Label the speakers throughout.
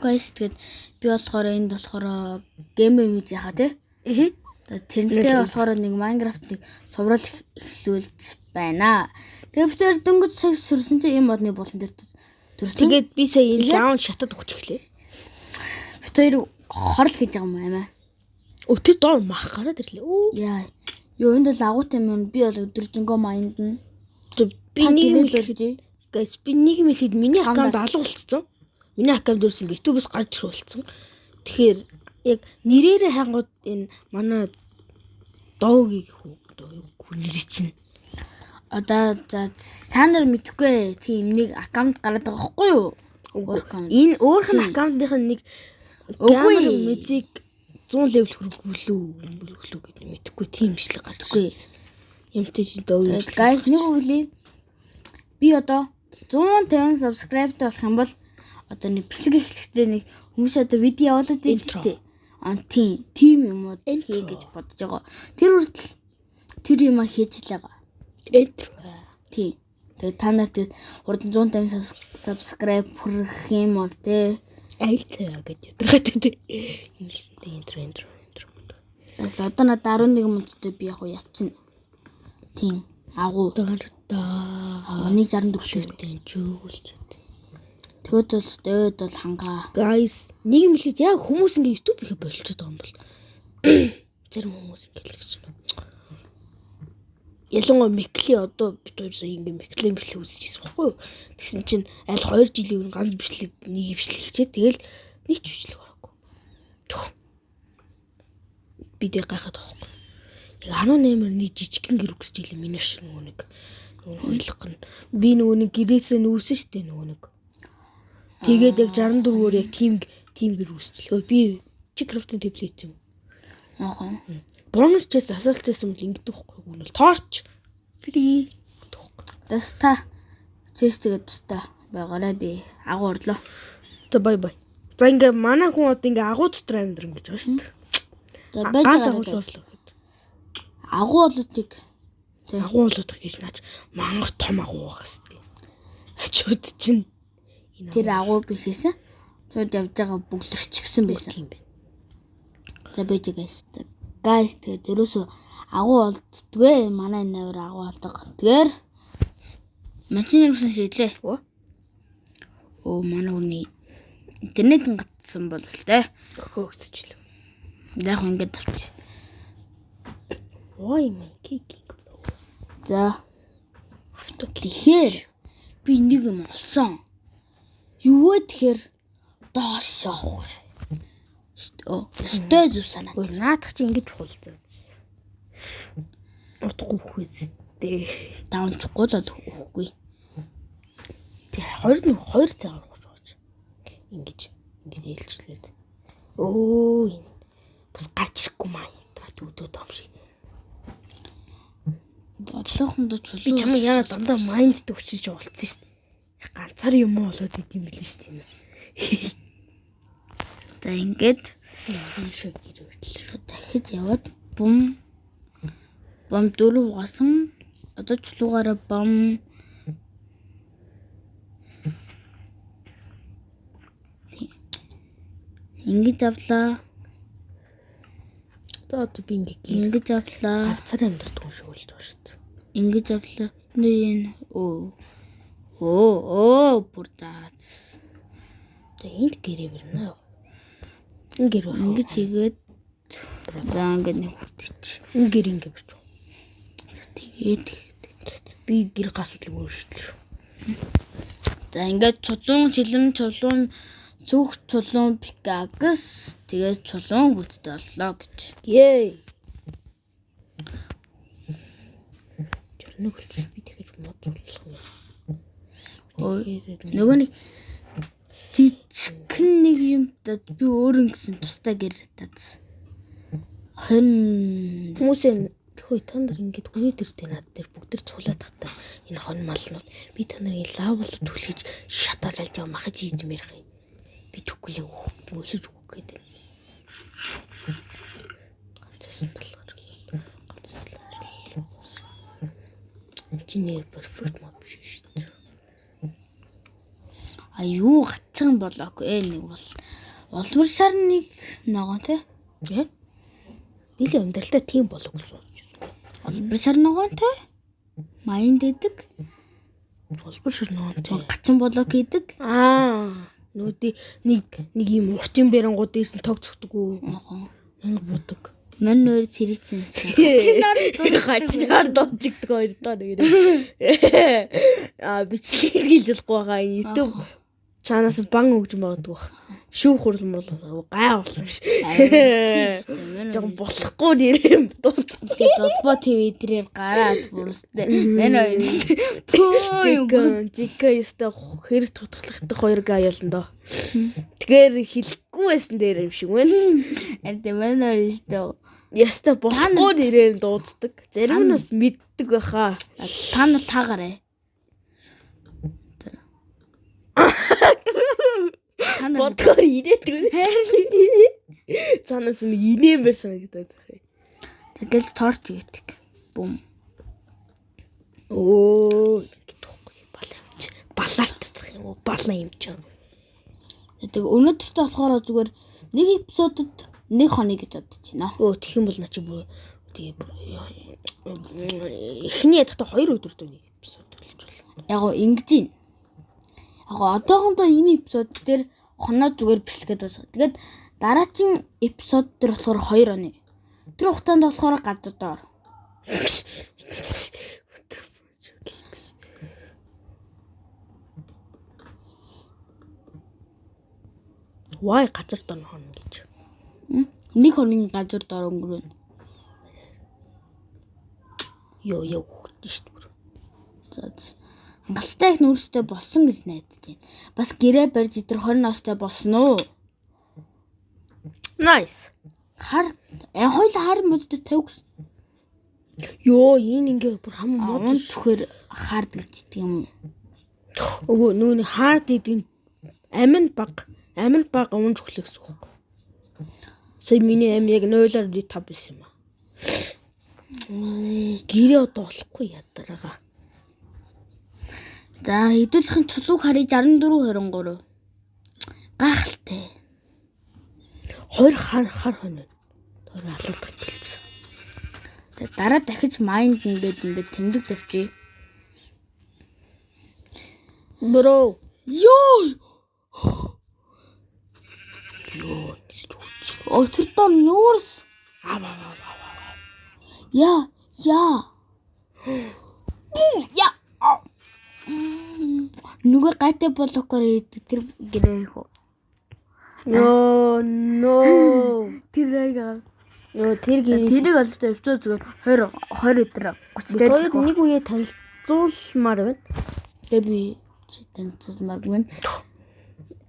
Speaker 1: Guys тэгээд би болохоор энд болохоор геймер миз яхаа тий. Тэрнтэй болохоор нэг Minecraft-ыг цуврал эхлүүлж байна. Тэгээд би тэр дөнгөж цаг сөрсөн чинь юм модны болон дээр төрсөн.
Speaker 2: Тэгээд би сая энэ лаун шатад өгч эхлэв.
Speaker 1: Би тэр хорл гэж байгаа юм аа.
Speaker 2: Тэр доо мах гараад ирлээ.
Speaker 1: Яа. Юу энэ л агуутай юм би бол өдөржингөө майнд нь.
Speaker 2: Би нэг хэлж guys би нэг хэлээд миний аккаунт алга болцсон. Миний аккаунт дөрсөн YouTube-с гарч ирэх болцсон. Тэгэхээр яг нэрээрээ хангууд энэ манай доогийг нэр чинь
Speaker 1: одоо цаанаар мэдхгүй тийм нэг аккаунт гараад байгаа байхгүй юу?
Speaker 2: Энэ өөрхөн аккаунтынх нь нэг геймер мизик 100 левел хөргөлөө гэдэг мэдхгүй тийм бичлэг гарч ирсэн. Юмтай чи доо юм.
Speaker 1: Guys нэг үглээ. Би одоо 150 subscribe-тай болох юм бол одоо нэг бичлэг эхлэхдээ нэг хүмүүс одоо видео явуулаад байдаг. Тийм юм уу хий гэж бодож байгаа. Тэр хүртэл тэр юм хийж л байгаа. Тийм. Тэгээд та нарт урд 150 subscribe хүрэх юм бол тэ
Speaker 2: айлтаа гэж ядрахад тэ. Интро.
Speaker 1: Тэс одоо надад 11 минуттай би яг явчихна. Тийм. Агуу. Нэг 64-тэй чөөлж. Тэгвэл бол хангаа.
Speaker 2: Guys, нэг юм хэлээд яг хүмүүс ингээ YouTube ихе болчиход байгаа юм бол. Зарим хүмүүс ингээ л гэж байна. Ялангуяа Микли одоо бид хоёр сая ингээ Миклийн бичлэг үзчихсэн байхгүй юу? Тэгсэн чинь аль 2 жилийн өмнө ганц бичлэг нэг бичлэг хийчээ. Тэгэл нэг ч бичлэг ороогүй. Бид гайхаад байгаа байхгүй. Яг 18-аар нэг жижигхэн гэр өгсөж илээ миний шиг нөгөө ойлгох нь. Би нөгөө нэг гэрээсээ нүүсэн штэ нөгөө нэг. Тэгээд яг 64-өөр яг тим гэр үүсчихлээ. Би Minecraft-ын таблет юм. Бонус чест асуултайсан бол ингэдэг байхгүй юу? Торч free.
Speaker 1: Таста честэйг таста байгаарай би агуу орлоо.
Speaker 2: За бай. За ингээ манай хүн одоо ингээ агуу дотор амьдран гэж байгаа шүү дээ.
Speaker 1: За байж агуу болотыг
Speaker 2: агуу болотыг гэж наач мангар том агуу байгаа шүү дээ. Ачууд чинь
Speaker 1: тэр агуу бишээсэн. Шууд явж байгаа бүглэрчгсэн байсан.
Speaker 2: Тийм бэ.
Speaker 1: За байж guys тэгээд ерөөсөө агуу болддгүй манай навар агуу болдог. Тэгэхээр машин руусан шийдлээ. Манай хүний интернет гатсан бол л тэ.
Speaker 2: Хөөгцчлээ.
Speaker 1: Яг ингэж болчих.
Speaker 2: Ой мэн кикик.
Speaker 1: За тэгэхээр би нэг юм олсон. Юу вэ тэгэхээр доош явах. Стой зүг санаа.
Speaker 2: Наадах чи ингэж хуулцаа. Урдгүй хөөстэй.
Speaker 1: Даванчгүй л өгөхгүй.
Speaker 2: Тэг 2 цаг орох гэж. Ингэж ээлжлээд. Энэ бас гарч ирэхгүй маа. Өдөөд юм шиг.
Speaker 1: Бодлохондоо чулуу.
Speaker 2: Би чамайг яагаад дандаа майнд төвчиж уулцсан шүү дээ. Ганцаар юм уу болоод идэм билээ шүү дээ.
Speaker 1: За ингээд
Speaker 2: шиг гэрэл.
Speaker 1: Дахиж яваад бум 4 угаасан. Одоо чулуугаараа бом ингэж авлаа.
Speaker 2: Одоо би ингэж
Speaker 1: авлаа.
Speaker 2: Ганцаар амьдрах шиг болж байгаа шүү дээ.
Speaker 1: Ингэж авлаа. Энэ бурдаац.
Speaker 2: Энд гэрээ бэрнэ. Энэ гэр бол
Speaker 1: ингэж хийгээд ингээд нэг хүртэж.
Speaker 2: Энэ гэр ингэ бич.
Speaker 1: Тэгээд
Speaker 2: би гэр гасвал өөрчлөлөө.
Speaker 1: За ингээд чулуун зүг чулуун пикакс тэгээд чулуун хүрттэй боллоо гэж.
Speaker 2: Yay. Нөгөө би тэгэж модлох юм.
Speaker 1: Нөгөө нэг жижигхэн нэг юм би өөр ингэсэн тустай гэр таз.
Speaker 2: Хүмүүсээ хөөе та нар ингэж хүний дэртэй над дээр бүгд төр цуулаад тахта энэ хон малнууд би та нарыг лавл түлхэж шатаад аль жаа махаж ийдмээр хий. Би төгөлөө өөсөж өгөх гэдэг. Чиний перфект мод биш шүү дээ.
Speaker 1: Аюу гацхан болоогүй нэг бол улмар шар нэг ногоон те.
Speaker 2: Билийн амьдралтай тийм болов гэж бодож байна.
Speaker 1: Улмар шар ногоон те. Маянд идэг.
Speaker 2: Улмар шар ногоон те.
Speaker 1: Гацхан болоо гэдэг.
Speaker 2: Нүүдээ нэг юм ухтын бэрэнгууд дээрс нь тог цогдгоо. Анги будаг.
Speaker 1: Мань нөр цэрэгцэн.
Speaker 2: Гачаар донжигдэг хоёр доо нэг. Бичлэг хийлж болохгүй байгаа YouTube цаанаас бан өгж магадгүй. Шүүх хурлан бол гай болно ш. Жог болохгүй нэрээ дуусах.
Speaker 1: Тэгээд Улбоо ТV дээр гараад бүрстэй. Мань хоёр
Speaker 2: Жика яста хэрэг тутгалахдаг хоёр гай ялан доо. Тэгэхээр хэлэхгүй байсан дээр юм шиг байна.
Speaker 1: Мань хоёр
Speaker 2: Яста болохгүй нэрээр дууддаг. Зарим нь бас мэддэг байхаа.
Speaker 1: Та нар таагараа.
Speaker 2: Бодгоор ирээдгүй. Цаанаас нэг инээн байсан гэдэг байна.
Speaker 1: Тэгэл торч идэг. Бум.
Speaker 2: Гэдэггүй балаартах юм уу? Балаа юм ч.
Speaker 1: Тэг өнөөдөртөө болохоор зүгээр нэг эпизодод нэг хоног гэж бодож байна.
Speaker 2: Тэгэх юм бол наа чи бүр эхний ядахта 2 өдөр дөө нэг эпизод болж байна.
Speaker 1: Яг гоо ингэж юм. Яг одоохондоо энэ эпизод дээр хоноо зүгээр бэлсгээд байна. Тэгээд дараагийн эпизод дээр болохоор 2 оны. Тэр хугацаанд болохоор гадар доор.
Speaker 2: Why газар дор хоног гэж.
Speaker 1: Нэг хоногийн газар доор өнгөрөв.
Speaker 2: Яа хөөрдөн шүү дээ.
Speaker 1: Галстай их нүрстэй болсон гэж найдаж байна. Бас гэрээ барьж идэр 20 настай болсон уу?
Speaker 2: Nice.
Speaker 1: Хоёул хар модтой тавьж.
Speaker 2: Энэ ингээ бүр хам мод
Speaker 1: зөвхөр хард гэж тийм.
Speaker 2: Нүүний хард идэг амин баг унж өглөө гэсэн үг. Сая миний амь яг 0-5 байсан юм аа. Гэрээ одоо болохгүй ядаргаа.
Speaker 1: За хэдүүлхэн цуцуг харыг 64-23. Гахалтай.
Speaker 2: 2 хар хоног. Тэр алаадах гэлцсэн.
Speaker 1: Тэгээ дараа дахиж майнд ингээд тэмдэг тавьчих.
Speaker 2: Бро.
Speaker 1: Очирдоо нүүрс. Яа. Нүгэ гайтай блокоор идэг тэр гэрээ хөө.
Speaker 2: No.
Speaker 1: Тэр
Speaker 2: гэрээ.
Speaker 1: тэрийг олж эпизод зүгээр 20 өдөр 30 дээр
Speaker 2: нэг үе танилцуулмаар байна.
Speaker 1: Тэгээ би танилцуулмаар байна.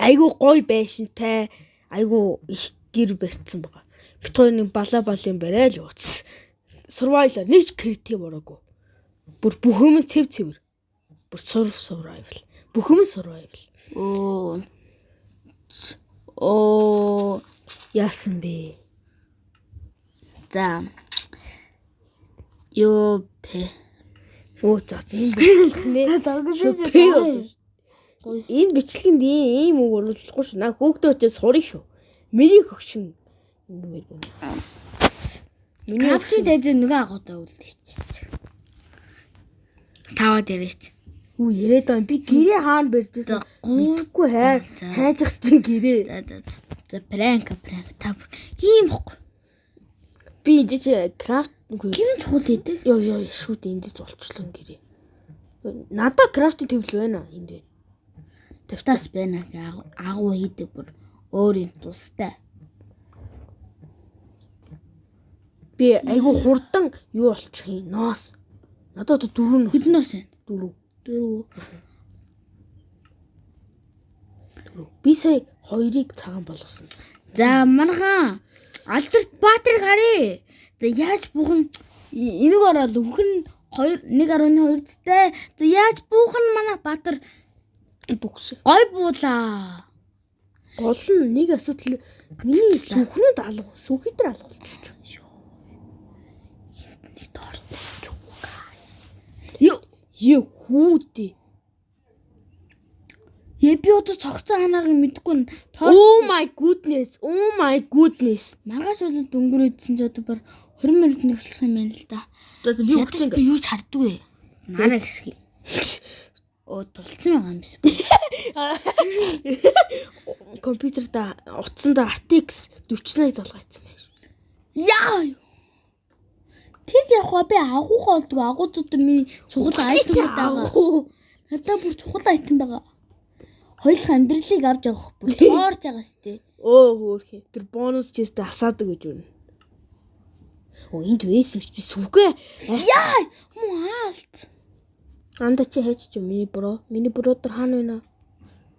Speaker 2: Айгу гой байшинтай, айгу их гэр барьсан байгаа. Бит хоёр нэг балын барай л ууц. Survival нэг креатив ороогүй. Бүр бүхэм цэвэр. Бүр survival. Бүхэм survival. Яасан бэ?
Speaker 1: За.
Speaker 2: За энэ бичлэгэнд ийм үг оруулахгүй шүү. Наа хөөгдөө очиж сурах шүү. Миний хөгшин ингэмээр байна.
Speaker 1: Крафтын дээр нөгөө агуудаа үлдээч. Таваа дээрээч.
Speaker 2: Яриад байна. Би гэрээ хаана барьжсэн. Мэдхгүй хайжих чинь гэрээ.
Speaker 1: За пранк тав. Ийм бохгүй.
Speaker 2: Би жиж крафт
Speaker 1: гин чухал идэг.
Speaker 2: Шүүд эндээс болчихлоо гэрээ. Надаа крафтын төвл байна энд байна.
Speaker 1: Тавтаас байна. Агуу хийдэг бүр өөр юм тустай.
Speaker 2: Би айгу хурдан юу болчих юм ноос. Надад 4
Speaker 1: хэднээс вэ?
Speaker 2: 4. Би сая 2-ыг цагаан болгосон.
Speaker 1: За манайхан Алдарт Баатарыг харъя. За яаж бүхэн энийг ороод өвхөн 1.2 зэтэй. За яаж бүхэн манай Баатар
Speaker 2: бүгсэн.
Speaker 1: гой буулаа.
Speaker 2: Гол нь нэг асуудал миний зүхнүүд алга. Сүхийдэр алга болчих.
Speaker 1: Нэг дорт.
Speaker 2: Хүүдээ.
Speaker 1: Би одоо цогцсон ханааг мэдгүй.
Speaker 2: Oh my goodness.
Speaker 1: Маргааш болоод өнгөрөөдсөн ч одоо бар 20 минут нөхцөх юм байна л да.
Speaker 2: За би өгсөн
Speaker 1: би юу ч харддаггүй. Нараа гисгий. Тулцсан байгаа юм биш.
Speaker 2: Компьютерт утсанд RTX 40-ыг залгайцсан байж.
Speaker 1: Яа. Тэр яг би агуухаа болдгоо. Агуучууд миний чухал айтем байгаа. Надад бүр чухал айтем байгаа. Хоёулах амьдралыг авч явах бүр тоорж байгаа сте.
Speaker 2: Хөөрхий. Тэр бонус чэстэ асаадаг гэж байна. Энд вэс юм чи би сүгэ.
Speaker 1: Яа! Муу хаалт.
Speaker 2: Анда чи хайч чи миний бродер хаана вэ?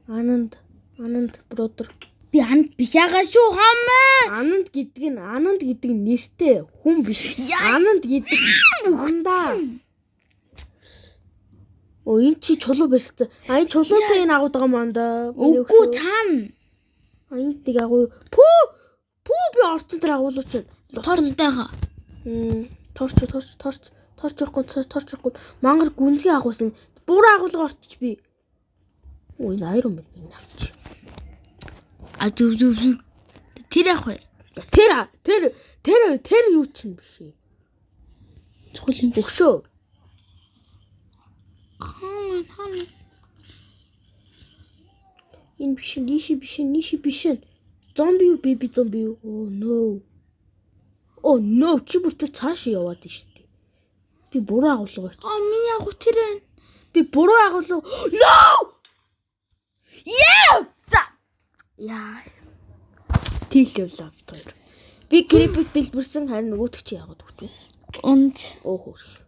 Speaker 2: Ананд бродер.
Speaker 1: Би анд биш байгаа шүү хамаа.
Speaker 2: Ананд гэдэг нь нэртэй хүн биш. Ананд гэдэг андаа. Энэ чи чулуу барьсан. Энэ чулуутай энэ агууд байгаа маа да.
Speaker 1: Үгүй цаана.
Speaker 2: Энэ тийг агуу. Пүү би орцсон тэр агуулууч.
Speaker 1: Торчтайгаа.
Speaker 2: Торч явахгүй. Мангар гүнзгий агуулсан. Буруу агуулга орчих би. Энэ айрон байна авч.
Speaker 1: Зүв. Тэр яах вэ?
Speaker 2: Тэр юу ч юм биш.
Speaker 1: Чухал юм
Speaker 2: өгшөө.
Speaker 1: Хаана.
Speaker 2: Энэ биш биш. Зомби юу би зомби юу? Oh no, чи бүртээ цааш яваад байна шүү дээ. Би буруу агуулга очив.
Speaker 1: Миний агуу тэр байна.
Speaker 2: Би буруу агуулга. No! Яа. Тэлүүлээ хоёр. Би крипик дэлбэрсэн харин нөгөөтг чи яагаад өгч вэ? Хөөх.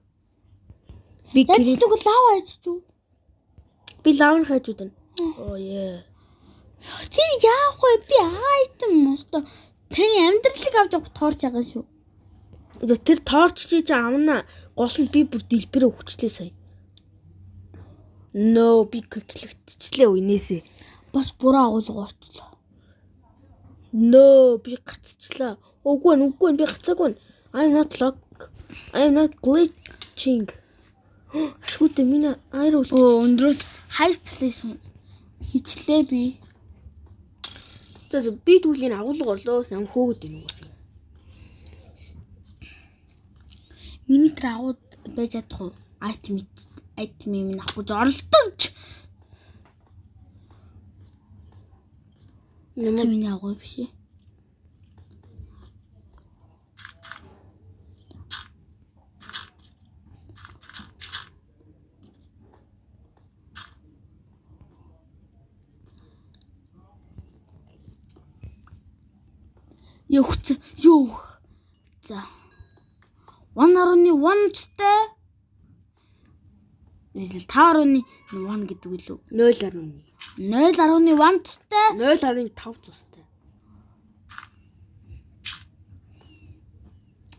Speaker 2: Би
Speaker 1: крипик лав хайж чүү.
Speaker 2: Би лав хайж удана. Яа.
Speaker 1: Тэр яах вэ? Би айтем мосто таны амьдралыг авч явах тоорч байгаа шүү.
Speaker 2: Тэр тоорч чи амна гол нь би бүр дэлбэрээ өгчлээ сая. No, би кликтчлээ үнээсээ.
Speaker 1: Бас буруу агуулга орчлоо.
Speaker 2: No, би гацчлаа. Үгүй би гацаагүй. I'm not glitching. Ашгүйтэй миний айр үлдсэн.
Speaker 1: Өндрөөс high place хичлээ би.
Speaker 2: Би түүлийн агуулга орлоо. Нам хөөгд юм уу?
Speaker 1: Миний тэр агууд байж чадах уу? Айтем минь авах зорлтонч. Миний агуу биш ээ. Юу. За. 1.1 цтэй. Эсвэл 5.1 гэдэг үлээ. 0.1 цтэй.
Speaker 2: 0.5 цустай.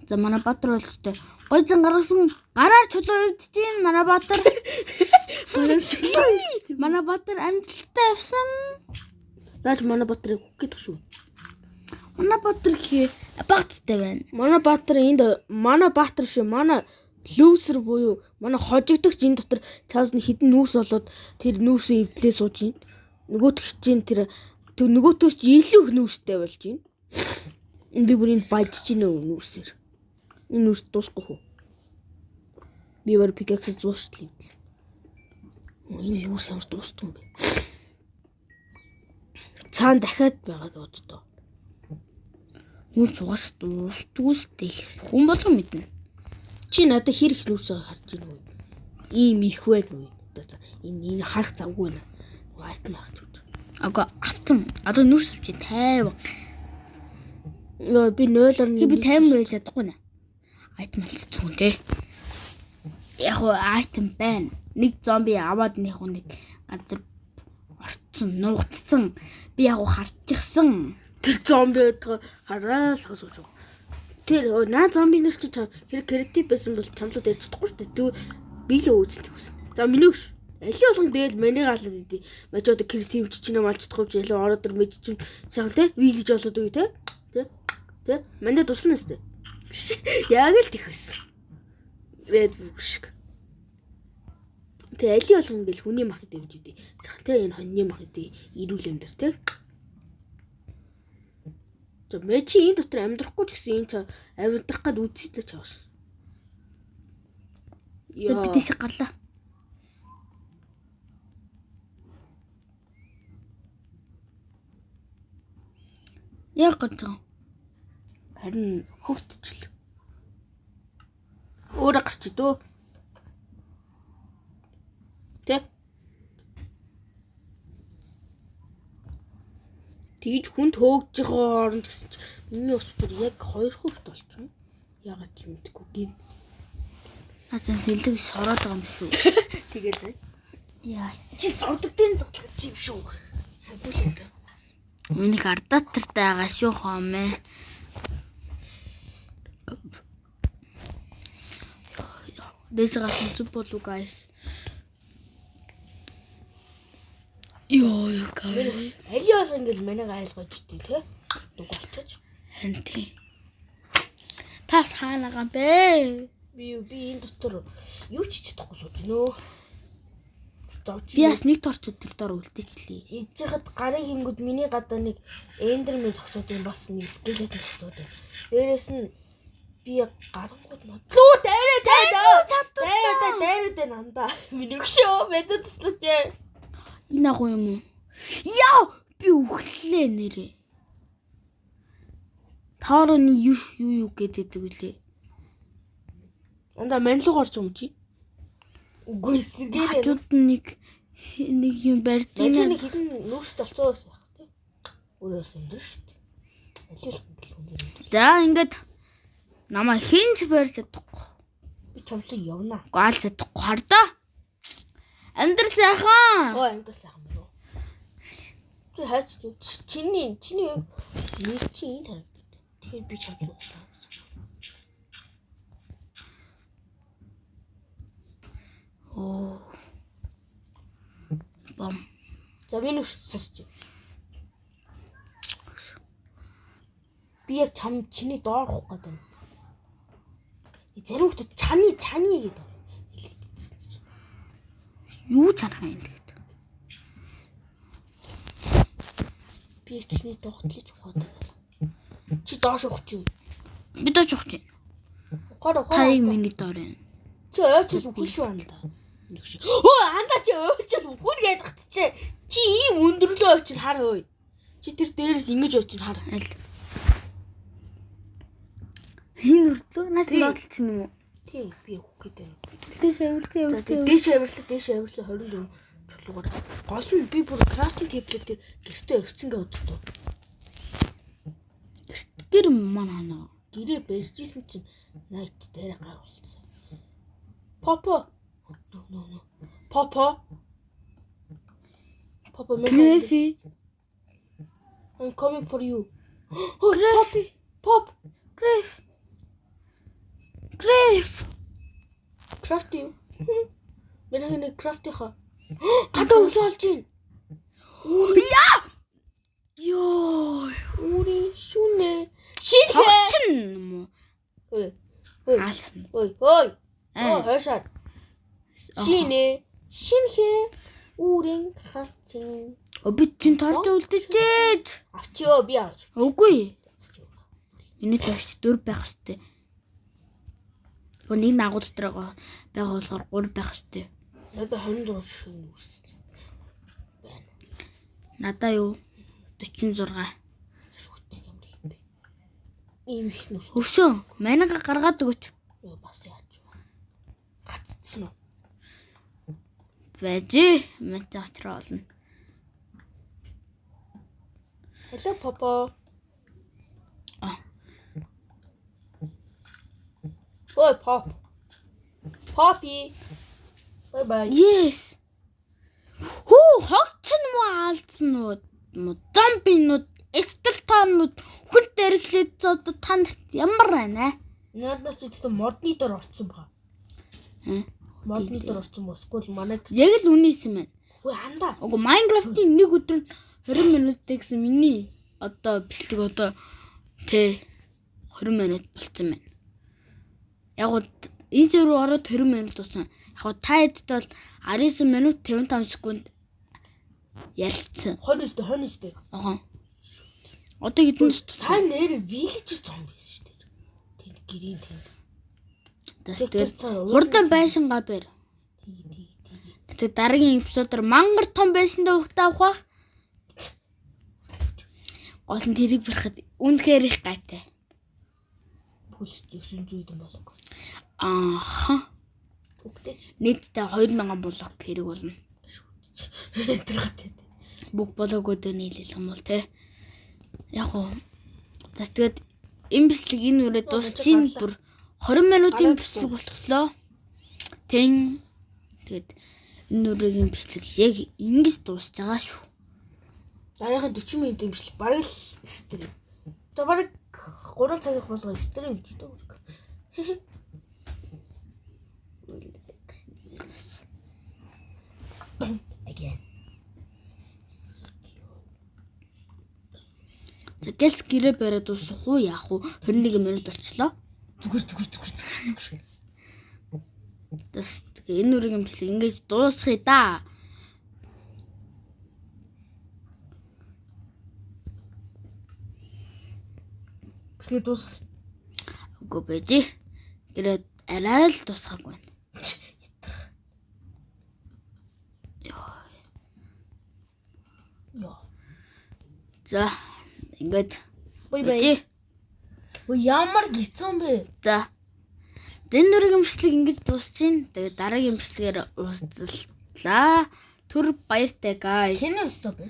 Speaker 1: За манай Баатар бол цтэй. Гой зан гаргасан гараар чулуу өвдөж чинь манай Баатар. Манай Баатар амжилттай явсан.
Speaker 2: Даач манай Баатарыг хөөх гэдэг шүү.
Speaker 1: Манай Баатар хий багттай байна.
Speaker 2: Манай Баатар шүү. Манай лүүсэр буюу манай хожигдогч энэ дотор цаас нь хідэн нүүрс болоод тэр нүүрсээ эвдлээ сууж байна. Нөгөөтг чинь тэр нөгөөтөөс ч илүү их нүүрстэй болж байна. Би бүр энэ баяж чинь нүүрсээр. Энэ нүүрс дуусахгүй хөө. Би бүр пикакс зууштай юм. Энэ нүүрс ямар дуустсан бэ? Цаан дахиад байгаа гэдээ.
Speaker 1: Нүүр цугаас дуустгүйстэй хүн болго мэднэ.
Speaker 2: Чи надад хэр их нүүрсээ харж байна уу? Ийм их байна уу? Энэ харах завгүй байна. Айтмаа гэж.
Speaker 1: Ага автсан. Одоо нүүрс авчи 50.
Speaker 2: Би 0-оор
Speaker 1: би 50 байж чадахгүй нэ. Айтм алцсан те. Яг айтм байна. Нэг зомби аваад нэг газар орцсон, нуугдсан. Би яг харчихсан.
Speaker 2: Тэр зомбид хараал хасууж. Тэр наа зомби нэр чи хэрэг креатив байсан бол чамлууд ярьж чадахгүй шүү дээ. Би л үүсдэг гэсэн. За миний өгш. Алийн болгон дээл миний галаад идэв. Мажууд креатив чинь амалж чадахгүй ч ялаа ороод ир мэж чинь сайхан те вилж болоод үгүй те. Тэ? Мандаа дуснаас те. Яг л тэхвэс. Red book шиг. Тэ али болгон ингээл хүний мах гэдэг гэж үдээ. Захтай энэ хоньны мах гэдэг ирүүл юм дээр тэ. За мэчи энэ дотор амьдрахгүй ч гэсэн энэ амьдрах гээд үдсэйтэй чавс.
Speaker 1: За би тийш гарлаа. Яг гоо.
Speaker 2: Харин хөвтчихл. Өөрөө гарч идөө. Тэ. Тэгж хүнд хөөгж байгаа хооронд гэсэн чи миний ус бүр яг 2 хөвт болчихно. Ягаад ч мэдгүй гин.
Speaker 1: Азан сэлэг сороод байгаа юм шүү.
Speaker 2: Тэгээд
Speaker 1: Яа.
Speaker 2: чи сордогдын зодлогдсон юм шүү. Хагуулаа.
Speaker 1: Миний ардатартай байгаа шүү хоомэ. This is super guys. Йоо guys.
Speaker 2: Алиас ингээл манайг айлгаж идэв те. Дуг болчих.
Speaker 1: Харин тий. Та саана гам бэ?
Speaker 2: Би энэ дотор юу ч чадахгүй сууж нөө.
Speaker 1: Би бас нэг торч төл дор үлдээчлээ.
Speaker 2: Идж хад гарын хингүүд миний гадаа нэг эндермен зогсоод юм бас нэг скелетон зогсоод байна. Дээрээс нь би гарангууд нодлоо дайраад нандаа. Миний өгшөө мэдээ туслаач.
Speaker 1: Энэ агуу юм уу? Яа, би үхлээ нэрээ. Таарны юу гэдэг үлээ.
Speaker 2: Анда манлуу гарч юм чи. Үгүй эсгээр
Speaker 1: хажууд нэг юм барьж
Speaker 2: байна. Нэг хідэн нүүрс толцоос байх тий. Өөрөөс өндөр шүү дээ. Алиул гэл.
Speaker 1: За ингээд намайг хинч барьж чадахгүй.
Speaker 2: Би чамлаг явна.
Speaker 1: Гаал чадахгүй хардаа. Амьдрал сайхан.
Speaker 2: Оо амьдрал сайхан байна уу? Чи хайч чиний нэг чи энэ харагдав. Тэгэхээр би чамлаг углаа.
Speaker 1: Оо. Бам.
Speaker 2: За би нүш сосч. Би яг чиний доор хөх гэдэг юм. Зарим хүмүүс чаны гэдэг.
Speaker 1: Юу чанах юм гэдэг.
Speaker 2: Би чиний доотлож ухаад байна. Чи доош ухчих юу?
Speaker 1: Би доош ухчих.
Speaker 2: Ухаар.
Speaker 1: Тайг миний доор байна.
Speaker 2: Чи ойчл үгүй шүү анда. Өө анда чи ойчл үгүй гээд гатчээ. Чи ийм өндөрлөө ойчл хар хөөе. Чи тэр дээрээс ингэж ойчл хар.
Speaker 1: Аль. Хин үрдлөө наас доотлсон юм уу?
Speaker 2: Тий би өгөх гээд байна.
Speaker 1: Дээш авирлаа.
Speaker 2: Дээш авирлаа 24 чулуугаар. Гол нь би бүр крафтинг тэблет дээр гэртээ өрцөнгөө өдөртөө.
Speaker 1: Гэр манаа.
Speaker 2: Гэрээ барьжсэн чинь найт дээр гайвуулсан. Папа. No. Papa,
Speaker 1: Greffy.
Speaker 2: I'm coming for you.
Speaker 1: Oh, Greffy.
Speaker 2: Pop.
Speaker 1: Greff.
Speaker 2: Craft you. Менээ craft яха. Гадаа усаалж гин.
Speaker 1: Яа! Ёо,
Speaker 2: Үри шүнэ. Шинхэ.
Speaker 1: чин.
Speaker 2: Ой.
Speaker 1: Хаалсан.
Speaker 2: Ой. Оо, хашаа. Шинхэ. Үрэн хацэн.
Speaker 1: Би чин торч үлдчихээд.
Speaker 2: Авчио би авч.
Speaker 1: Үгүй. Энэ торч 4 байх хэвээр. Нэг нагуу дотор байгаа болохоор 3 байх хэвээр.
Speaker 2: Надад 26 шиг нүрс. Байна.
Speaker 1: Надаа юу? 46.
Speaker 2: Шүт ямар их бэ? Ийм их нүрс.
Speaker 1: Өшөө, манайга гаргаад өгөөч.
Speaker 2: Юу бас яач. Гаццсан уу?
Speaker 1: Бэжи, мэт очроо олно.
Speaker 2: Hello Papa. Ой Pop. Poppy. Bye.
Speaker 1: Yes. Хөө, хогцсон муу аалцнууд, зомбинууд, скелетонууд хүнд дэрглээд одоо танд ямар байна?
Speaker 2: Надаас ч модны дор орцсон байгаа. Модны дор орцсон босгүй манай.
Speaker 1: Яг л үнийсэн байна.
Speaker 2: Ой андаа.
Speaker 1: Уг Майнкрафтын нэг өдөр 20 минут гэсэн миний одоо бэлэг одоо тэ 20 минут болцсон байна. Яг энэ зөрүү ороод 20 минут тусан. Яг та эдд бол 19 минут 55 секунд ярилцсан.
Speaker 2: Хоньстой.
Speaker 1: Аа. Одоо хэдэн
Speaker 2: сайн нэр виллежер зомби шүү дээ. Тэнд гэрийн тэнд.
Speaker 1: Тэгээд хурдан байшингаа бэр.
Speaker 2: Тий.
Speaker 1: Тэгээд дараагийн эпизодоор мангар том байшиндаа хөвгт авах. Гол нь тэрийг барихад үнэхээр их гайтай.
Speaker 2: Пүлс 900 юм болов.
Speaker 1: Ааха. Нийтдээ 2000 блок хэрэг болно. Бүх блокуудыг нийлүүлэх юм бол те. Яг уу. Тэгээд энэ бичлэг энэ үрээ дуусчихын бүр 20 минутын бичлэг болчихлоо. Тэгээд энэ үрийн бичлэг яг ингэж дуусж байгаа шүү.
Speaker 2: Дараагийн 40 минутын бичлэг бараг л стрим. За бараг 3 цагийн болгоо стрим гэж дөө. Again.
Speaker 1: Гэлс гэрээ бариад дуусах уу яах уу? 21 минут болчихлоо.
Speaker 2: Зүгээр.
Speaker 1: Тэгээ энэ үрийн бичлэг ингэж дуусгая да.
Speaker 2: Бичлэг дуусгасан.
Speaker 1: Үгүй бэж. Гэрээ арай л дуусгаагүй байна.
Speaker 2: Яа.
Speaker 1: За ингээд
Speaker 2: бай. Ямар гицэн бэ?
Speaker 1: За. Энэ үрийн бичлэг ингэж дуусчихин. Тэгээ дараагийн бичлэгээр уулзлаа. Түр баяртай guys.
Speaker 2: Хинэ стоп бэ?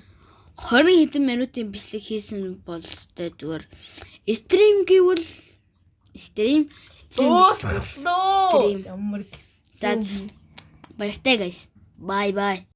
Speaker 1: 20 хэдэн минутын бичлэг хийсэн бол зүгээр стрим гэвэл стрим
Speaker 2: дуусгасан. Ямар
Speaker 1: баяртай guys. Bye bye.